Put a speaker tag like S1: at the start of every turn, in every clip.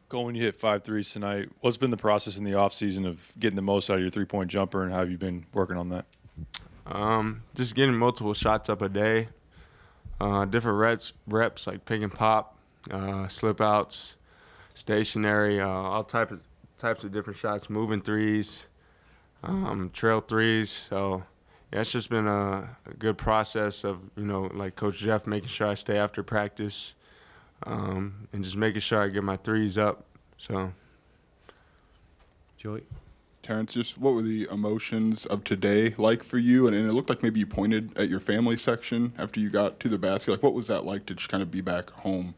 S1: Coleman, you hit 5 threes tonight. What's been the process in the offseason of getting the most out of your three-point jumper, and how have you been working on that?
S2: Just getting multiple shots up a day, different reps like pick and pop, slip outs, stationary, all types of different shots, moving threes, trail threes. So yeah, it's just been a good process of, like Coach Jeff making sure I stay after practice, and just making sure I get my threes up. So,
S3: Joey?
S4: Terrence, just what were the emotions of today like for you? And it looked like maybe you pointed at your family section after you got to the basket. Like, what was that like to just kind of be back home?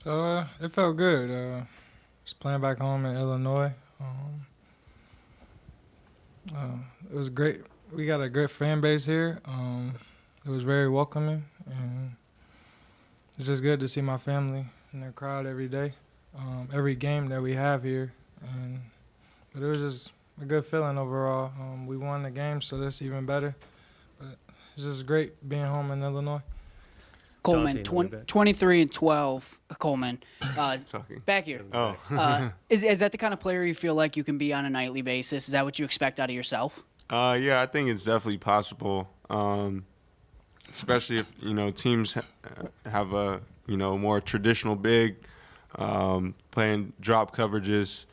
S5: It felt good. Just playing back home in Illinois. It was great. We got a great fan base here. It was very welcoming, and it's just good to see my family in the crowd every day, every game that we have here. But it was just a good feeling overall. We won the game, so that's even better. But it's just great being home in Illinois.
S6: Coleman, 23 and 12. Coleman, back here.
S2: Oh.
S6: Is that the kind of player you feel like you can be on a nightly basis? Is that what you expect out of yourself?
S2: Yeah, I think it's definitely possible, especially if, teams have a, more traditional big, playing drop coverages.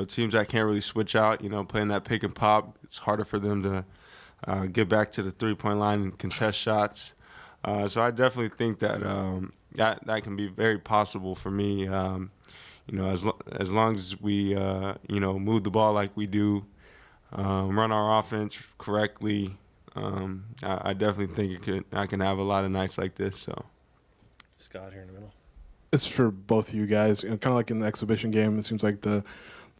S2: Teams that can't really switch out, playing that pick and pop, it's harder for them to get back to the three-point line and contest shots. So I definitely think that that can be very possible for me. As long as we move the ball like we do, run our offense correctly, I definitely think I can have a lot of nights like this. So,
S3: Scott here in the middle.
S7: It's for both of you guys. Kind of like in the exhibition game, it seems like the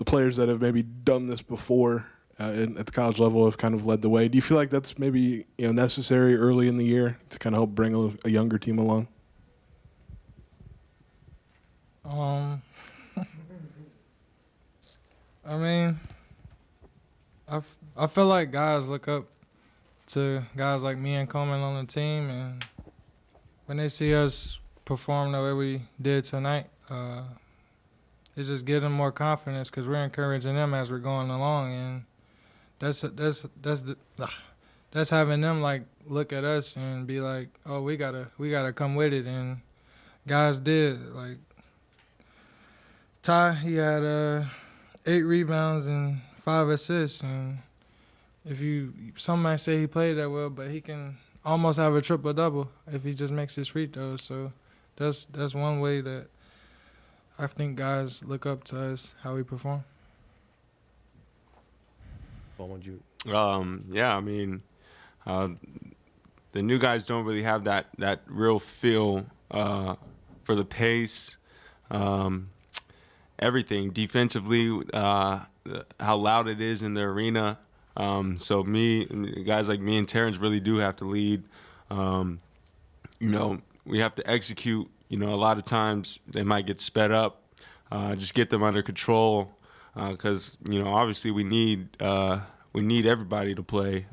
S7: players that have maybe done this before at the college level have kind of led the way. Do you feel like that's maybe necessary early in the year to kind of help bring a younger team along?
S5: I mean, I feel like guys look up to guys like me and Coleman on the team, and when they see us perform the way we did tonight, it just gives them more confidence because we're encouraging them as we're going along, and that's having them like look at us and be like, oh, we gotta come with it, and guys did. Like Ty, he had 8 rebounds and 5 assists, and some might say he played that well, but he can almost have a triple double if he just makes his free throws. So that's one way that I think guys look up to us, how we perform.
S2: Yeah, I mean, the new guys don't really have that real feel for the pace, everything defensively, how loud it is in the arena. So guys like me and Terrence really do have to lead. We have to execute. A lot of times they might get sped up. Just get them under control, because obviously we need everybody to play.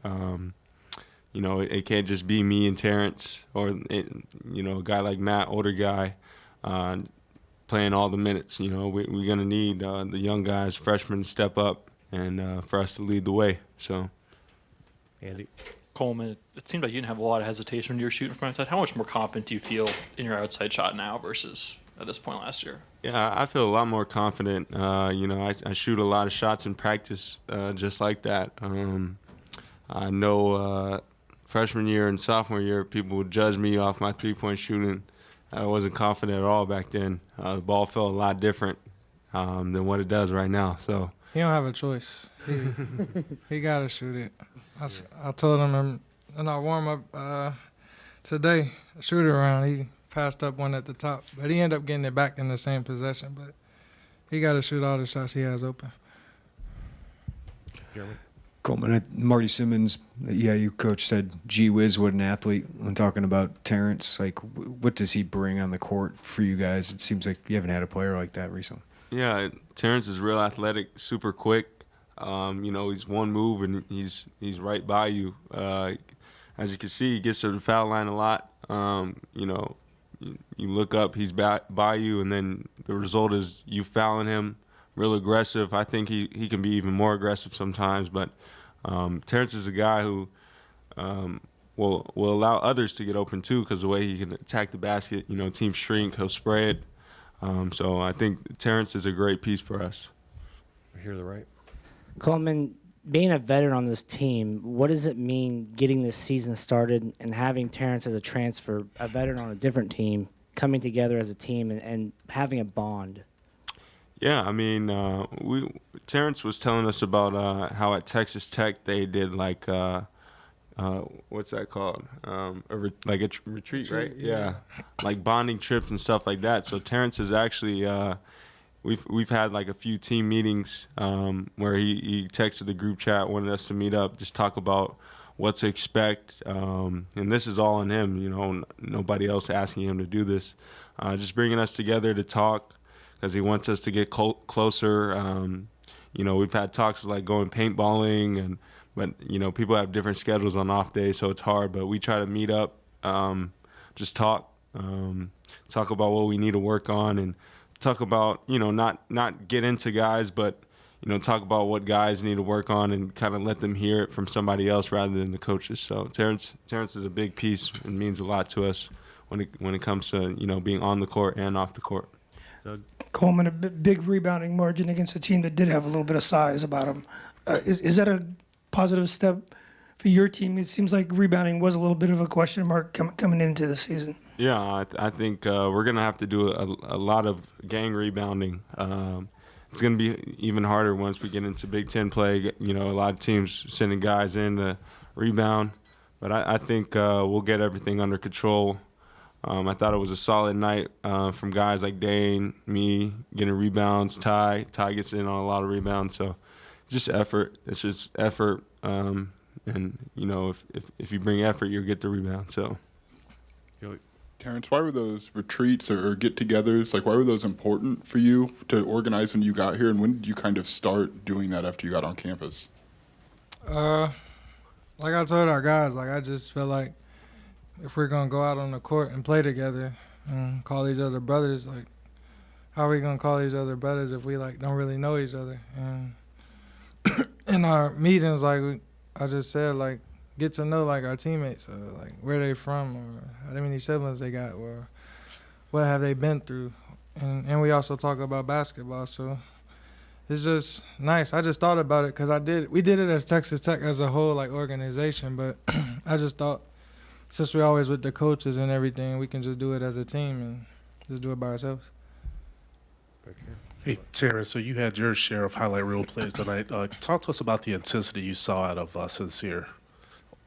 S2: It can't just be me and Terrence or a guy like Matt, older guy, playing all the minutes. We're gonna need the young guys, freshmen, to step up and for us to lead the way. So,
S3: Andy?
S8: Coleman, it seemed like you didn't have a lot of hesitation when you were shooting from outside. How much more confident do you feel in your outside shot now versus at this point last year?
S2: Yeah, I feel a lot more confident. I shoot a lot of shots in practice just like that. I know freshman year and sophomore year, people would judge me off my three-point shooting. I wasn't confident at all back then. The ball felt a lot different than what it does right now. So
S5: He don't have a choice. He got to shoot it. I told him in our warm-up today, shoot it around. He passed up one at the top, but he ended up getting it back in the same possession. But he got to shoot all the shots he has open.
S3: Jeremy?
S9: Coleman, Marty Simmons, you coach, said, gee whiz, what an athlete. When talking about Terrence, like, what does he bring on the court for you guys? It seems like you haven't had a player like that recently.
S2: Yeah, Terrence is real athletic, super quick. He's one move and he's right by you. As you can see, he gets to the foul line a lot. you look up, he's by you, and then the result is you fouling him, real aggressive. I think he can be even more aggressive sometimes, but Terrence is a guy who will allow others to get open too, because the way he can attack the basket, team shrink, he'll spray it. So I think Terrence is a great piece for us.
S3: Here to the right.
S10: Coleman, being a veteran on this team, what does it mean getting this season started and having Terrence as a transfer, a veteran on a different team, coming together as a team and having a bond?
S2: Yeah, I mean, Terrence was telling us about how at Texas Tech they did like what's that called? Like a retreat, right? Yeah, like bonding trips and stuff like that. So Terrence is actually we've had like a few team meetings where he texted the group chat, wanted us to meet up, just talk about what to expect, and this is all on him. Nobody else asking him to do this, just bringing us together to talk, because he wants us to get closer. We've had talks like going paintballing, but people have different schedules on off days, so it's hard. But we try to meet up, just talk about what we need to work on, and talk about not get into guys, but talk about what guys need to work on, and kind of let them hear it from somebody else rather than the coaches. So Terrence is a big piece and means a lot to us when it comes to being on the court and off the court.
S11: Coleman, a big rebounding margin against a team that did have a little bit of size about them. Is that a positive step for your team? It seems like rebounding was a little bit of a question mark coming into the season.
S2: Yeah, I think we're going to have to do a lot of gang rebounding. It's going to be even harder once we get into Big Ten play. A lot of teams sending guys in to rebound. But I think we'll get everything under control. I thought it was a solid night from guys like Dane, me, getting rebounds, Ty. Ty gets in on a lot of rebounds. So just effort. It's just effort. And, if you bring effort, you'll get the rebound. So.
S4: Terrence, why were those retreats or get-togethers, why were those important for you to organize when you got here, and when did you kind of start doing that after you got on campus?
S5: Like I told our guys, I just feel like if we're going to go out on the court and play together and call each other brothers, how are we going to call each other brothers if we, don't really know each other? And in our meetings, I just said, get to know our teammates, where they from, or how many siblings they got, or what have they been through, and we also talk about basketball. So it's just nice. I just thought about it because we did it as Texas Tech as a whole organization, but I just thought since we're always with the coaches and everything, we can just do it as a team and just do it by ourselves.
S12: Hey, Terrence, so you had your share of highlight reel plays tonight. Talk to us about the intensity you saw out of Sincere.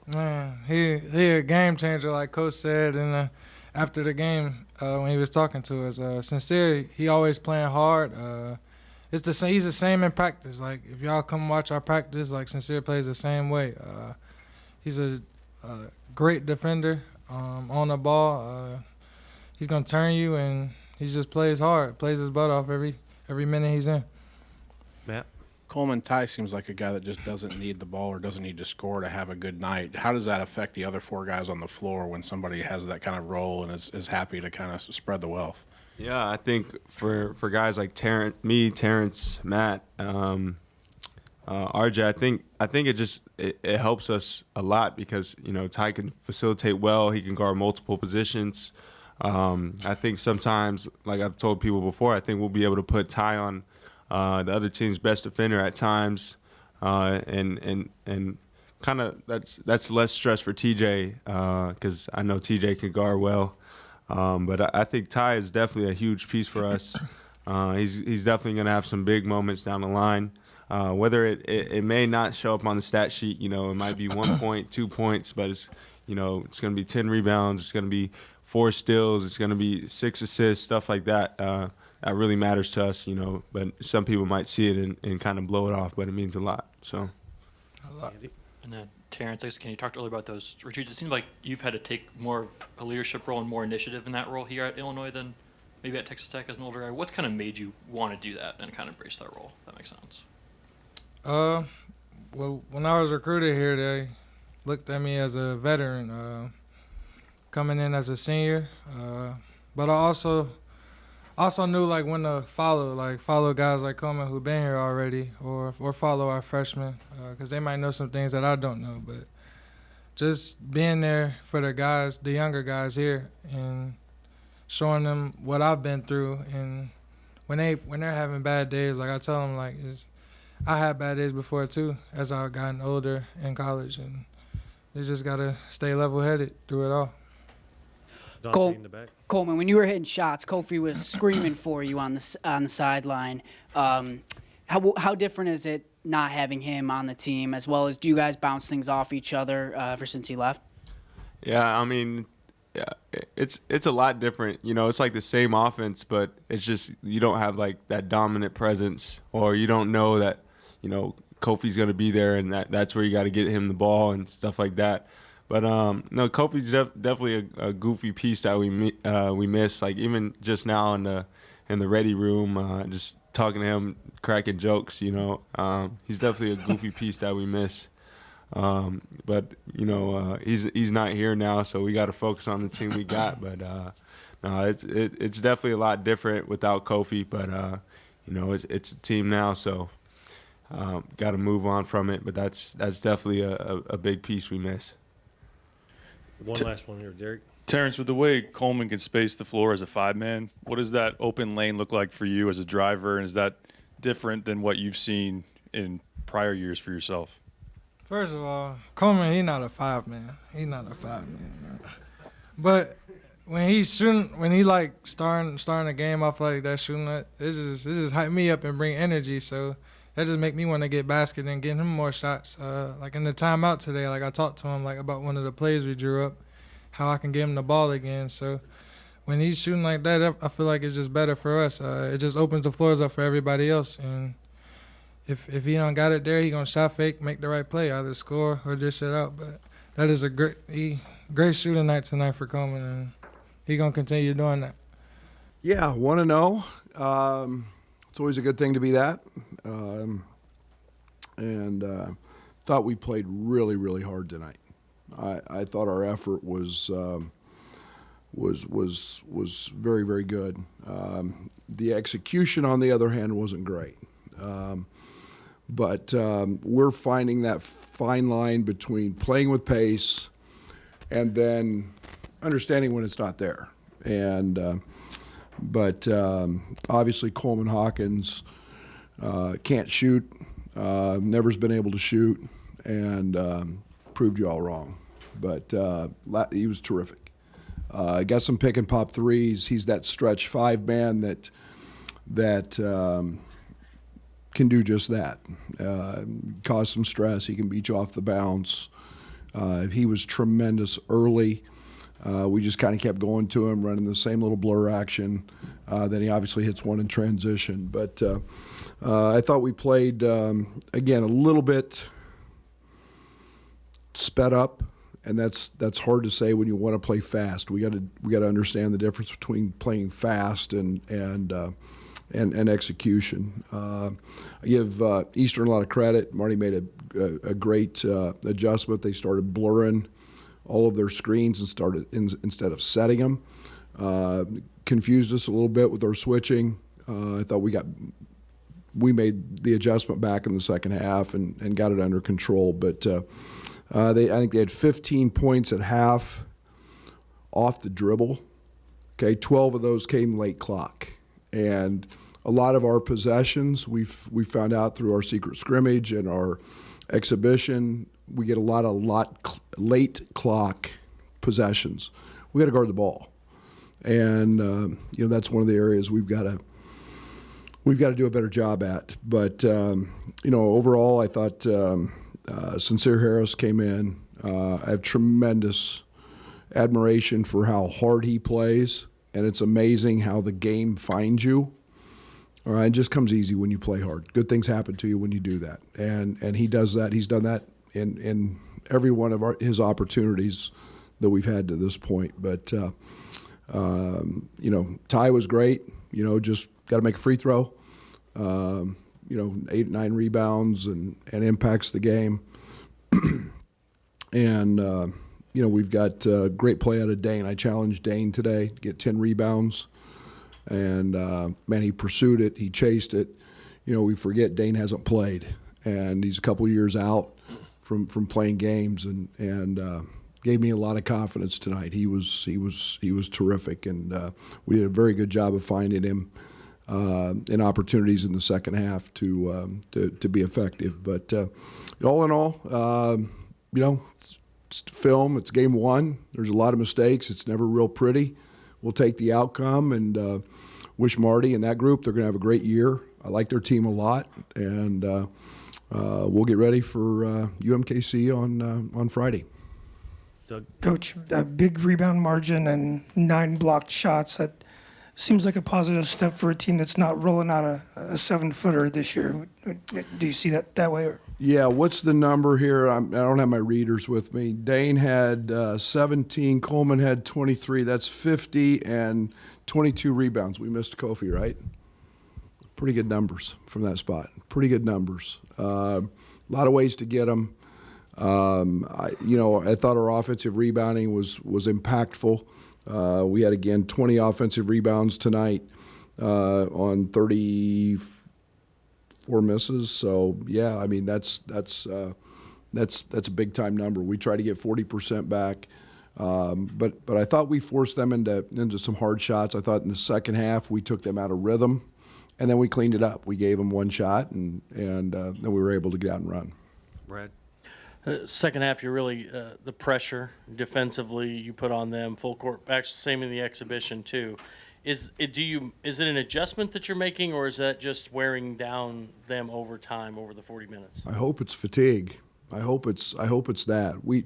S5: Man, he a game changer, like Coach said, and after the game when he was talking to us. Sincere, he always playing hard. It's the same. He's the same in practice. If y'all come watch our practice, Sincere plays the same way. He's a great defender on the ball. He's gonna turn you, and he just plays hard, plays his butt off every minute he's in.
S3: Matt?
S13: Coleman, Ty seems like a guy that just doesn't need the ball or doesn't need to score to have a good night. How does that affect the other four guys on the floor when somebody has that kind of role and is happy to kind of spread the wealth?
S2: Yeah, I think for guys like Terrence, Matt, RJ, I think it helps us a lot because Ty can facilitate well. He can guard multiple positions. I think sometimes, like I've told people before, I think we'll be able to put Ty on the other team's best defender at times, and kind of that's less stress for TJ because I know TJ can guard well. But I think Ty is definitely a huge piece for us. He's definitely going to have some big moments down the line. Whether it may not show up on the stat sheet, it might be 1 point, 2 points, but it's going to be 10 rebounds, it's going to be 4 steals, it's going to be 6 assists, stuff like that. That really matters to us, but some people might see it and kind of blow it off, but it means a lot. So.
S5: A lot.
S8: And then Terrence, can you talk earlier about those retreats? It seems like you've had to take more of a leadership role and more initiative in that role here at Illinois than maybe at Texas Tech as an older guy. What's kind of made you want to do that and kind of embrace that role? If that makes sense.
S5: Well, when I was recruited here, they looked at me as a veteran. Coming in as a senior, But I also knew like when to follow guys like Coleman who've been here already, or follow our freshmen, because they might know some things that I don't know. But just being there for the younger guys here, and showing them what I've been through, and when they're having bad days, like I tell them, like I had bad days before too, as I've gotten older in college, and they just gotta stay level-headed through it all.
S3: Dante in the back.
S6: Coleman, when you were hitting shots, Kofi was screaming for you on the sideline. How different is it not having him on the team, as well as do you guys bounce things off each other ever since he left?
S2: Yeah, I mean, yeah, it's a lot different. You know, it's like the same offense, but it's just you don't have like that dominant presence, or you don't know that, you know, Kofi's going to be there, and that's where you got to get him the ball and stuff like that. But no, Kofi's definitely a goofy piece that we miss. Like even just now in the ready room, just talking to him, cracking jokes. You know, he's definitely a goofy piece that we miss. But you know, he's not here now, so we got to focus on the team we got. But no, it's definitely a lot different without Kofi. But you know, it's a team now, so got to move on from it. But that's definitely a big piece we miss.
S3: One last one here, Derek.
S1: Terrence, with the way Coleman can space the floor as a 5-man, what does that open lane look like for you as a driver, and is that different than what you've seen in prior years for yourself?
S5: First of all, Coleman, he's not a 5-man. He's not a 5-man. But when he's shooting, when he like starting a game off like that, shooting it just hype me up and bring energy. So that just make me want to get basket and get him more shots. Like in the timeout today, like I talked to him like about one of the plays we drew up, how I can get him the ball again. So when he's shooting like that, I feel like it's just better for us. It just opens the floors up for everybody else. And if he don't got it there, he gonna shot fake, make the right play, either score or dish it out. But that is a great shooting night tonight for Coleman, and he gonna continue doing that.
S14: Yeah, 1-0. It's always a good thing to be that. Thought we played really, really hard tonight. I thought our effort was very, very good. The execution, on the other hand, wasn't great. But we're finding that fine line between playing with pace and then understanding when it's not there. But obviously Coleman Hawkins can't shoot, never's been able to shoot, and proved you all wrong. But he was terrific. Got some pick and pop threes. He's that stretch 5-man that can do just that. Cause some stress. He can beat you off the bounce. He was tremendous early. We just kind of kept going to him, running the same little blur action. Then he obviously hits one in transition. But I thought we played, again, a little bit sped up, and that's hard to say when you want to play fast. We got to understand the difference between playing fast and execution. I give Eastern a lot of credit. Marty made a great adjustment. They started blurring all of their screens and instead of setting them. Confused us a little bit with our switching. I thought we made the adjustment back in the second half and got it under control. But I think they had 15 points at half off the dribble. Okay, 12 of those came late clock. And a lot of our possessions, we found out through our secret scrimmage and our exhibition, we get a lot of late clock possessions. We got to guard the ball, and that's one of the areas we've got to do a better job at. But overall, I thought Sincere Harris came in. I have tremendous admiration for how hard he plays, and it's amazing how the game finds you. All right, it just comes easy when you play hard. Good things happen to you when you do that, and he does that. He's done that in every one of his opportunities that we've had to this point. But Ty was great. Just got to make a free throw. 8-9 rebounds and impacts the game. And we've got great play out of Dane. I challenged Dane today to get 10 rebounds, and man, he pursued it, he chased it. We forget Dane hasn't played, and he's a couple years out from playing games, and gave me a lot of confidence tonight. He was terrific, and we did a very good job of finding him in opportunities in the second half to be effective. But all in all, it's film. It's game one. There's a lot of mistakes. It's never real pretty. We'll take the outcome and wish Marty and that group they're going to have a great year. I like their team a lot, and we'll get ready for UMKC on Friday.
S3: Doug?
S11: Coach, a big rebound margin and 9 blocked shots. That seems like a positive step for a team that's not rolling out a 7-footer this year. Do you see that way? Or?
S14: Yeah, what's the number here? I don't have my readers with me. Dane had 17, Coleman had 23. That's 50 and 22 rebounds. We missed Kofi, right? Pretty good numbers from that spot. Pretty good numbers. A lot of ways to get them. I thought our offensive rebounding was impactful. We had, again, 20 offensive rebounds tonight on 34 misses. So, yeah, I mean, that's a big-time number. We try to get 40% back. But I thought we forced them into some hard shots. I thought in the second half we took them out of rhythm, and then we cleaned it up. We gave them one shot, and then we were able to get out and run.
S3: Brad?
S15: Second half, you're really the pressure defensively you put on them full court. Actually, same in the exhibition too. Is it an adjustment that you're making, or is that just wearing down them over time over the 40 minutes?
S14: I hope it's fatigue. I hope it's that we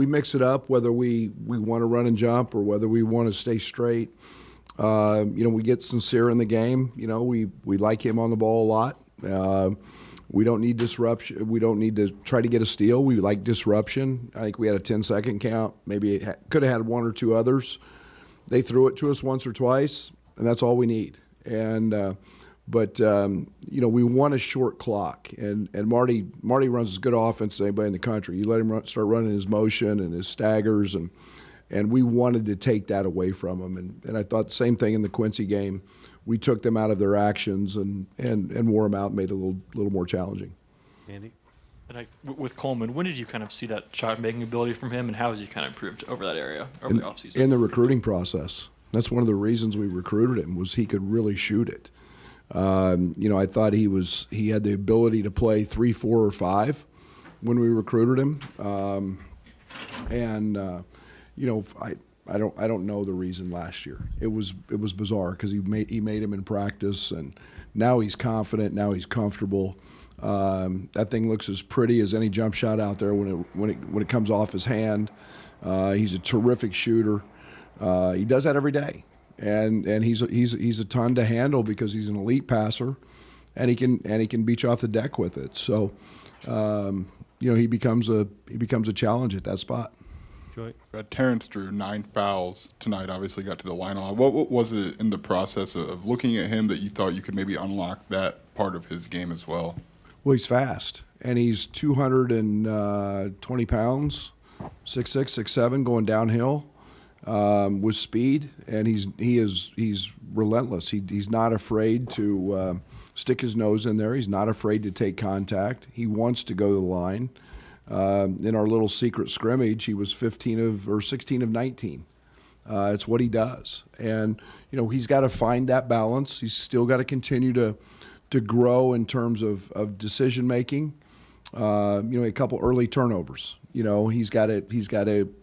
S14: mix it up, whether we want to run and jump or whether we want to stay straight. We get sincere in the game. We like him on the ball a lot. We don't need disruption. We don't need to try to get a steal. We like disruption. I think we had a 10-second count. Maybe it could have had one or two others. They threw it to us once or twice, and that's all we need. But we want a short clock. And Marty runs as good offense as anybody in the country. You let him start running his motion and his staggers, and we wanted to take that away from him. And I thought the same thing in the Quincy game. We took them out of their actions and wore them out and made it a little more challenging.
S3: Andy?
S8: And with Coleman, when did you kind of see that shot-making ability from him, and how has he kind of improved over that area over the offseason?
S14: In the recruiting process. That's one of the reasons we recruited him, was he could really shoot it. I thought he had the ability to play 3, 4, or 5 when we recruited him. I don't know the reason last year. It was bizarre because he made him in practice, and now he's confident. Now he's comfortable. That thing looks as pretty as any jump shot out there when it comes off his hand. He's a terrific shooter. He does that every day, and he's a ton to handle because he's an elite passer, and he can beat you off the deck with it. So, he becomes a challenge at that spot.
S4: Terrence drew 9 fouls tonight, obviously got to the line a lot. What was it in the process of looking at him that you thought you could maybe unlock that part of his game as well?
S14: Well, he's fast, and he's 220 pounds, 6'6", 6'7", going downhill with speed, and he's relentless. He's not afraid to stick his nose in there. He's not afraid to take contact. He wants to go to the line. In our little secret scrimmage, he was 16 of 19. It's what he does. And, he's got to find that balance. He's still got to continue to grow in terms of decision-making. A couple early turnovers. He's got to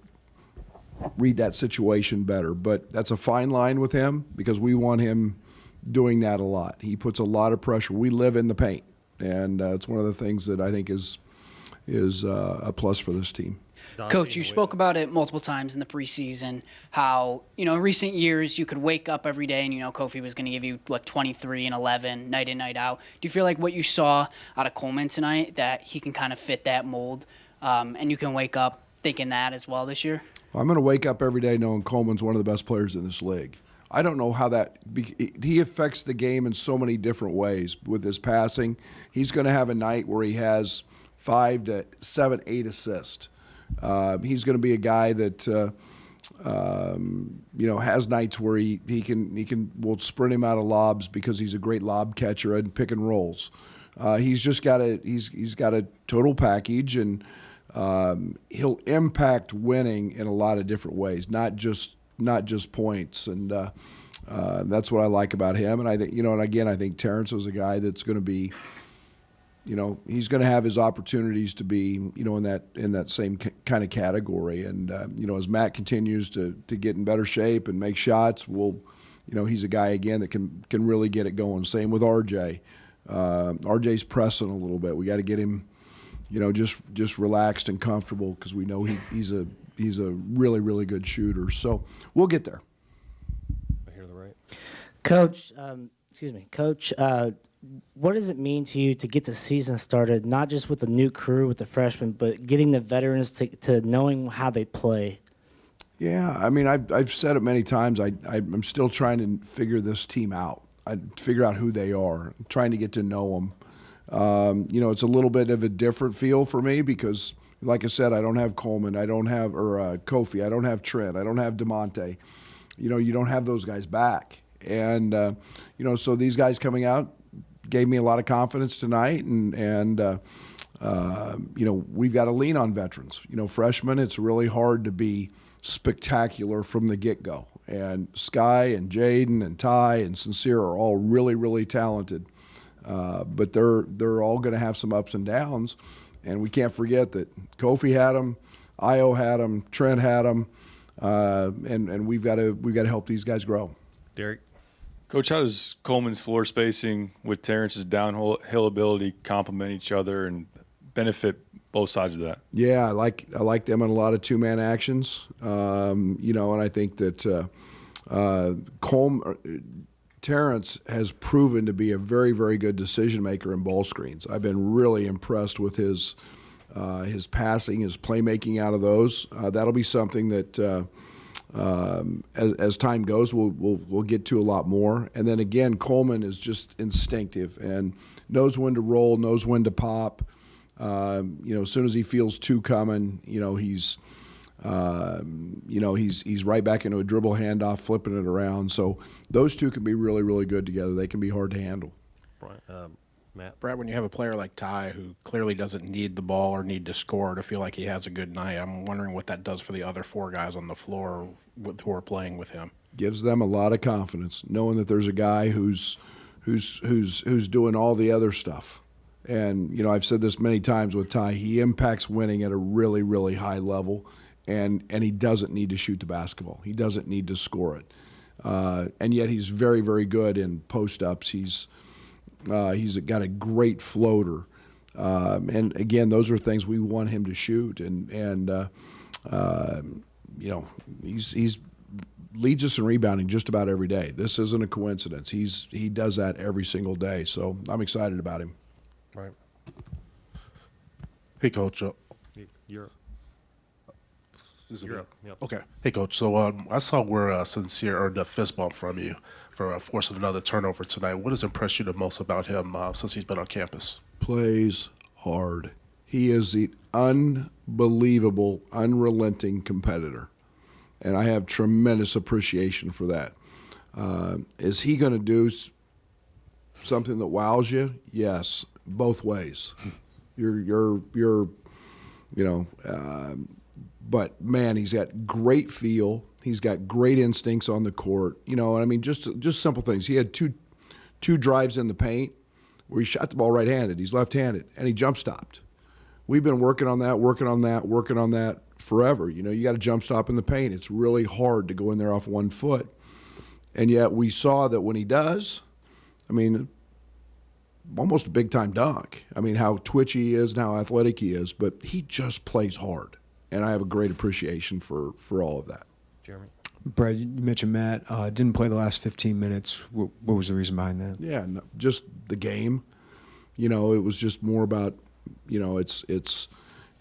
S14: read that situation better. But that's a fine line with him because we want him doing that a lot. He puts a lot of pressure. We live in the paint, and it's one of the things that I think is a plus for this team.
S6: Coach, you spoke about it multiple times in the preseason, how, in recent years you could wake up every day and Kofi was going to give you, 23 and 11, night in, night out. Do you feel like what you saw out of Coleman tonight, that he can kind of fit that mold, and you can wake up thinking that as well this year?
S14: I'm going to wake up every day knowing Coleman's one of the best players in this league. I don't know how he affects the game in so many different ways with his passing. He's going to have a night where he has 5 to 7, 8 assists. He's going to be a guy that has nights where we'll sprint him out of lobs because he's a great lob catcher and pick and rolls. He's got a total package, and he'll impact winning in a lot of different ways, not just points. And that's what I like about him. And I think, and again, I think Terrence is a guy that's going to be, he's going to have his opportunities to be, in that same kind of category. And as Matt continues to get in better shape and make shots, he's a guy again that can really get it going. Same with RJ. RJ's pressing a little bit. We got to get him, just relaxed and comfortable because we know he's a really, really good shooter. So we'll get there.
S3: I hear the right.
S10: Coach, Coach, what does it mean to you to get the season started, not just with the new crew, with the freshmen, but getting the veterans to knowing how they play?
S14: Yeah, I mean, I've said it many times. I'm still trying to figure this team out. Figure out who they are, trying to get to know them. It's a little bit of a different feel for me because, like I said, I don't have Coleman, I don't have Kofi, I don't have Trent, I don't have DeMonte. You don't have those guys back, and so these guys coming out gave me a lot of confidence tonight, and we've got to lean on veterans. Freshmen, it's really hard to be spectacular from the get-go. And Sky and Jaden and Ty and Sincere are all really, really talented. But they're all going to have some ups and downs. And we can't forget that Kofi had them, Io had them, Trent had them, and we've got to help these guys grow.
S3: Derek?
S1: Coach, how does Coleman's floor spacing with Terrence's downhill ability complement each other and benefit both sides of that?
S14: Yeah, I like them in a lot of two-man actions, and I think that Terrence has proven to be a very, very good decision maker in ball screens. I've been really impressed with his passing, his playmaking out of those. That'll be something that as time goes, we'll get to a lot more. And then again, Coleman is just instinctive and knows when to roll, knows when to pop. As soon as he feels two coming, he's right back into a dribble handoff, flipping it around. So those two can be really, really good together. They can be hard to handle.
S3: Matt?
S13: Brad, when you have a player like Ty who clearly doesn't need the ball or need to score to feel like he has a good night, I'm wondering what that does for the other four guys on the floor who are playing with him.
S14: Gives them a lot of confidence, knowing that there's a guy who's doing all the other stuff. And, I've said this many times with Ty, he impacts winning at a really, really high level, and he doesn't need to shoot the basketball. He doesn't need to score it. And yet he's very, very good in post-ups. He's got a great floater. And, again, those are things we want him to shoot. And he's leads us in rebounding just about every day. This isn't a coincidence. He does that every single day. So I'm excited about him.
S3: Right.
S12: Hey, Coach.
S3: Europe.
S12: Europe. Yep. Okay. Hey, Coach. So I saw where Sincere earned a fist bump from you for forcing another turnover tonight. What has impressed you the most about him since he's been on campus?
S14: Plays hard. He is the unbelievable, unrelenting competitor, and I have tremendous appreciation for that. Is he going to do something that wows you? Yes, both ways. But man, he's got great feel. He's got great instincts on the court. And I mean, just simple things. He had two drives in the paint where he shot the ball right-handed. He's left-handed, and he jump stopped. We've been working on that forever. You got to jump stop in the paint. It's really hard to go in there off one foot. And yet we saw that when he does, I mean, almost a big-time dunk. I mean, how twitchy he is and how athletic he is, but he just plays hard. And I have a great appreciation for all of that.
S3: Jeremy?
S9: Brad, you mentioned Matt didn't play the last 15 minutes. What was the reason behind that?
S14: Yeah, no, just the game. It was just more about, it's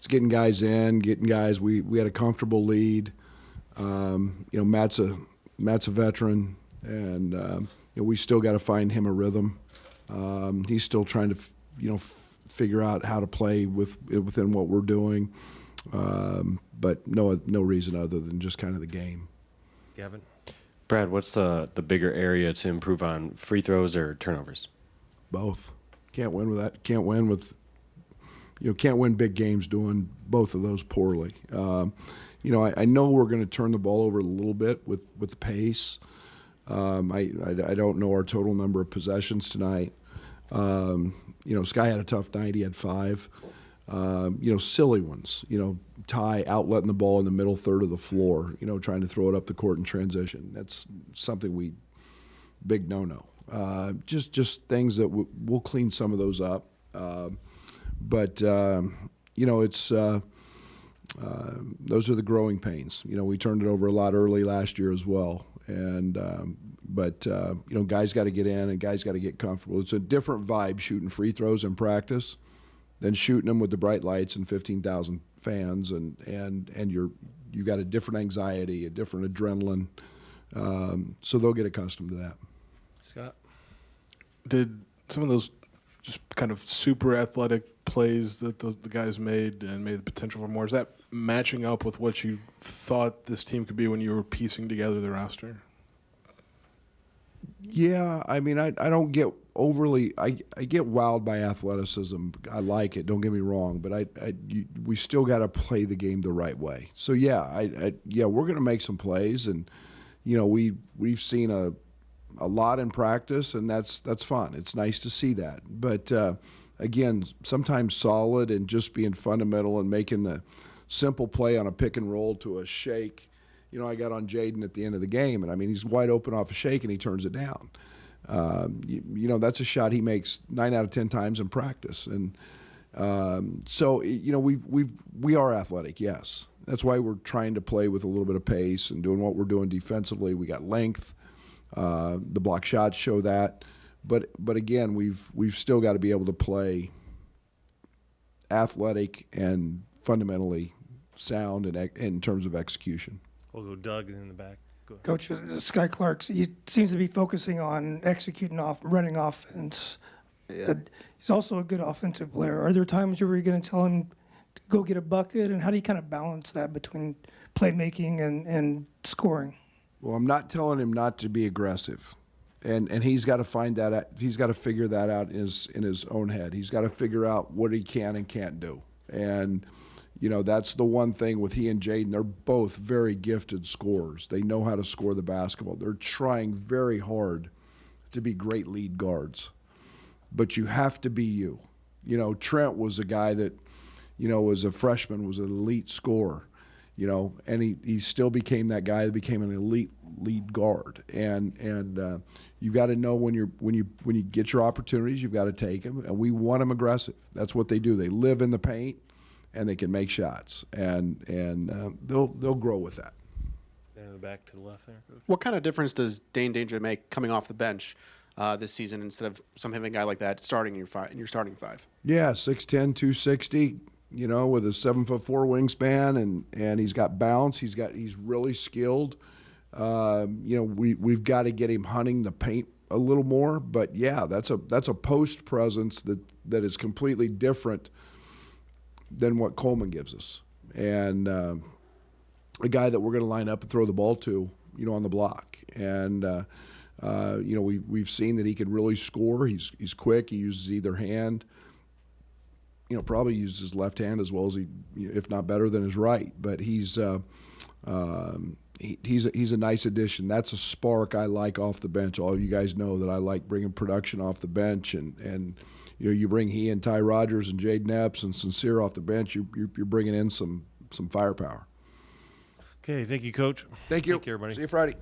S14: getting guys in, getting guys. We had a comfortable lead. Matt's a veteran, and we still got to find him a rhythm. He's still trying to, figure out how to play within what we're doing. But no reason other than just kind of the game.
S3: Gavin?
S16: Brad, what's the bigger area to improve on, free throws or turnovers?
S14: Both. Can't win with that. Can't win big games doing both of those poorly. I know we're going to turn the ball over a little bit with the pace. I don't know our total number of possessions tonight. Sky had a tough night. He had 5. Silly ones. Ty outletting the ball in the middle third of the floor, trying to throw it up the court in transition. That's something big no-no. Just things that we'll clean some of those up. But it's those are the growing pains. We turned it over a lot early last year as well. But guys got to get in and guys got to get comfortable. It's a different vibe shooting free throws in practice than shooting them with the bright lights and 15,000 fans, and you got a different anxiety, a different adrenaline. So they'll get accustomed to that.
S3: Scott?
S7: Did some of those just kind of super athletic plays that the guys made and made the potential for more, is that matching up with what you thought this team could be when you were piecing together the roster?
S14: Yeah, I mean, I don't get overly. I get wowed by athleticism. I like it. Don't get me wrong, but we still got to play the game the right way. So yeah, we're going to make some plays, and we've seen a lot in practice, and that's fun. It's nice to see that. But again, sometimes solid and just being fundamental and making the simple play on a pick and roll to a shake. I got on Jaden at the end of the game, and I mean, he's wide open off a shake, and he turns it down. That's a shot he makes 9 out of 10 times in practice, and so we are athletic, yes. That's why we're trying to play with a little bit of pace and doing what we're doing defensively. We got length. The block shots show that, but again, we've still got to be able to play athletic and fundamentally sound in terms of execution.
S3: We'll go Doug in the back. Go ahead.
S11: Coach, Sky Clark, he seems to be focusing on running offense. He's also a good offensive player. Are there times where you're going to tell him to go get a bucket, and how do you kind of balance that between playmaking and scoring?
S14: Well, I'm not telling him not to be aggressive, and he's got to find that. He's got to figure that out in his own head. He's got to figure out what he can and can't do, and that's the one thing with he and Jaden. They're both very gifted scorers. They know how to score the basketball. They're trying very hard to be great lead guards, but you have to be you. Trent was a guy that, as a freshman, was an elite scorer. And he still became that guy that became an elite lead guard. And you got to know when you get your opportunities, you've got to take them. And we want them aggressive. That's what they do. They live in the paint, and they can make shots. And they'll grow with that.
S3: In the back to the left there.
S17: What kind of difference does Dane Danger make coming off the bench this season instead of having a guy like that starting in your starting 5?
S14: Yeah, 6'10", 260. With a 7'4" wingspan, and he's got bounce. He's really skilled. We've got to get him hunting the paint a little more. But yeah, that's a post presence that is completely different than what Coleman gives us, and a guy that we're going to line up and throw the ball to, on the block. And we've seen that he can really score. He's quick. He uses either hand. Probably uses his left hand as well as if not better than his right. But he's a nice addition. That's a spark I like off the bench. All of you guys know that I like bringing production off the bench, and you bring he and Ty Rogers and Jaden Epps and Sincere off the bench. You're bringing in some firepower.
S3: Okay, thank you, Coach.
S14: Thank you.
S3: Thank you, everybody.
S14: See you Friday.